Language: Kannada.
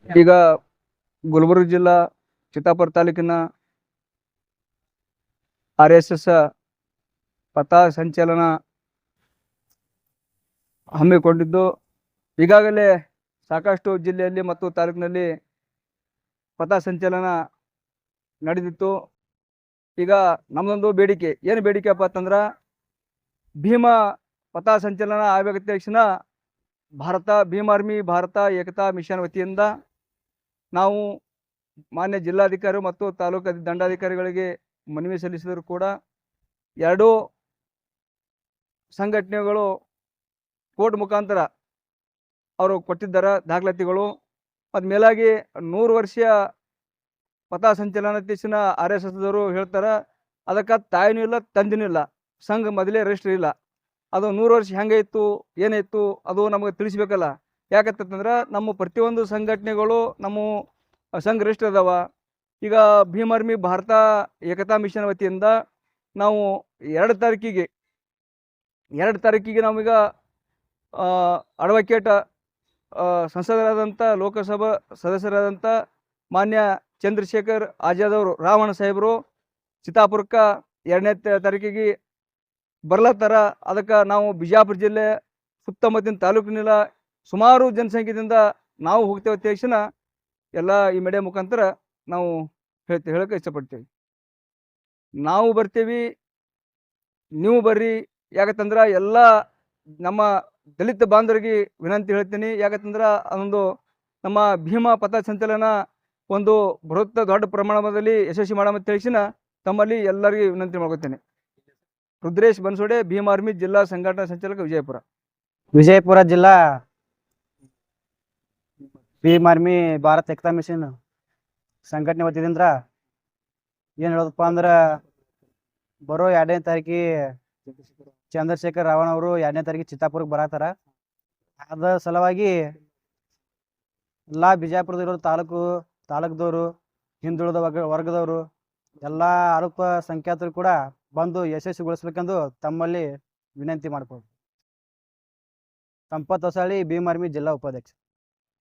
ಈಗ ಗುಲ್ಬರ್ಗ ಜಿಲ್ಲಾ ಚಿತ್ತಾಪುರ ತಾಲೂಕಿನ RSS ಪಥ ಸಂಚಲನ ಹಮ್ಮಿಕೊಂಡಿದ್ದು ಈಗಾಗಲೇ ಸಾಕಷ್ಟು ಜಿಲ್ಲೆಯಲ್ಲಿ ಮತ್ತು ತಾಲೂಕಿನಲ್ಲಿ ಪಥ ಸಂಚಲನ ನಡೆದಿತ್ತು. ಈಗ ನಮ್ಮದೊಂದು ಬೇಡಿಕೆ, ಏನು ಬೇಡಿಕೆಪ್ಪ ಅಂತಂದ್ರೆ ಭೀಮ ಪಥ ಸಂಚಲನ ಆಗಬೇಕಂತ ತಕ್ಷಣ ಭೀಮ್ ಆರ್ಮಿ ಭಾರತ ಏಕತಾ ಮಿಷನ್ ವತಿಯಿಂದ ನಾವು ಮಾನ್ಯ ಜಿಲ್ಲಾಧಿಕಾರಿ ಮತ್ತು ತಾಲೂಕು ದಂಡಾಧಿಕಾರಿಗಳಿಗೆ ಮನವಿ ಸಲ್ಲಿಸಿದರೂ ಕೂಡ ಎರಡೂ ಸಂಘಟನೆಗಳು ಕೋರ್ಟ್ ಮುಖಾಂತರ ಅವರು ಕೊಟ್ಟಿದ್ದಾರೆ ದಾಖಲಾತಿಗಳು. ಮತ್ತು ಮೇಲಾಗಿ 100 ವರ್ಷ ಪಥ ಸಂಚಲನ ತೀಸಿನ RSS ದವರು ಹೇಳ್ತಾರೆ ಅದಕ್ಕೆ ತಾಯಿನೂ ಇಲ್ಲ ತಂದೆನೂ ಇಲ್ಲ, ಸಂಘ ಮೊದಲೇ ರಿಜಿಸ್ಟರ್ ಇಲ್ಲ. ಅದು 100 ವರ್ಷ ಹೆಂಗೆ ಇತ್ತು ಏನಿತ್ತು ಅದು ನಮಗೆ ತಿಳಿಸ್ಬೇಕಲ್ಲ. ಯಾಕಂತಂದ್ರೆ ನಮ್ಮ ಪ್ರತಿಯೊಂದು ಸಂಘಟನೆಗಳು ನಮ್ಮ ಸಂಘ ರಿಜಿಸ್ಟರ್ ಅದಾವ. ಈಗ ಭೀಮ್ ಆರ್ಮಿ ಭಾರತ ಏಕತಾ ಮಿಷನ್ ವತಿಯಿಂದ ನಾವು 2 ತಾರೀಕಿಗೆ ನಾವೀಗ ಅಡ್ವೊಕೇಟ್ ಸಂಸದರಾದಂಥ ಲೋಕಸಭಾ ಸದಸ್ಯರಾದಂಥ ಮಾನ್ಯ ಚಂದ್ರಶೇಖರ್ ಆಜಾದ್ ಅವರು ರಾವಣ ಸಾಹೇಬರು ಚಿತ್ತಾಪುರಕ್ಕೆ 2ನೇ ತಾರೀಕಿಗೆ ಬರ್ಲತ್ತಾರ. ಅದಕ್ಕೆ ನಾವು ಬಿಜಾಪುರ ಜಿಲ್ಲೆ ಸುತ್ತಮುತ್ತಿನ ತಾಲೂಕಿನ ಸುಮಾರು ಜನಸಂಖ್ಯೆಯಿಂದ ನಾವು ಹೋಗ್ತೇವೆ ತಕ್ಷಣ ಎಲ್ಲ ಈ ಮೀಡಿಯಾ ಮುಖಾಂತರ ನಾವು ಹೇಳಕ್ಕೆ ಇಷ್ಟಪಡ್ತೇವೆ. ನಾವು ಬರ್ತೀವಿ, ನೀವು ಬರ್ರಿ. ಯಾಕಂತಂದ್ರೆ ಎಲ್ಲ ನಮ್ಮ ದಲಿತ ಬಾಂಧವರಿಗೆ ವಿನಂತಿ ಹೇಳ್ತೀನಿ. ಯಾಕಂತಂದ್ರೆ ಅದೊಂದು ನಮ್ಮ ಭೀಮ ಪಥ ಸಂಚಲನ ಒಂದು ದೊಡ್ಡ ಪ್ರಮಾಣದಲ್ಲಿ ಯಶಸ್ವಿ ಮಾಡಮಂತ ತಿಳಿಸಿನ ತಮ್ಮಲ್ಲಿ ಎಲ್ಲರಿಗೂ ವಿನಂತಿ ಮಾಡ್ಕೊತೇನೆ. ರುದ್ರೇಶ್ ಬನ್ಸೋಡೆ, ಭೀಮ್ ಆರ್ಮಿ ಜಿಲ್ಲಾ ಸಂಘಟನಾ ಸಂಚಾಲಕ, ವಿಜಯಪುರ ಜಿಲ್ಲಾ ಭೀಮ್ ಆರ್ಮಿ ಭಾರತ ಏಕತಾ ಮಿಷನ್ ಸಂಘಟನೆ ವತಿಯಿಂದ ಏನು ಹೇಳೋದಪ್ಪ ಅಂದ್ರೆ ಬರೋ 2ನೇ ತಾರೀಕಿಗೆ ಚಂದ್ರಶೇಖರ್ ರಾವಣ ಅವರು 2ನೇ ತಾರೀಕಿಗೆ ಚಿತ್ತಾಪುರಕ್ಕೆ ಬರತ್ತಾರ. ಅದ ಸಲುವಾಗಿ ಎಲ್ಲ ಬಿಜಾಪುರದಲ್ಲಿರೋ ತಾಲೂಕದವರು ಹಿಂದುಳಿದ ವರ್ಗದವರು ಎಲ್ಲ ಅಲ್ಪಸಂಖ್ಯಾತರು ಕೂಡ ಬಂದು ಯಶಸ್ವಿಗೊಳಿಸ್ಬೇಕೆಂದು ತಮ್ಮಲ್ಲಿ ವಿನಂತಿ ಮಾಡ್ಬೋದು. ಸಂಪತ್ ಹೊಸಳ್ಳಿ, ಭೀಮ್ ಆರ್ಮಿ ಜಿಲ್ಲಾ ಉಪಾಧ್ಯಕ್ಷ.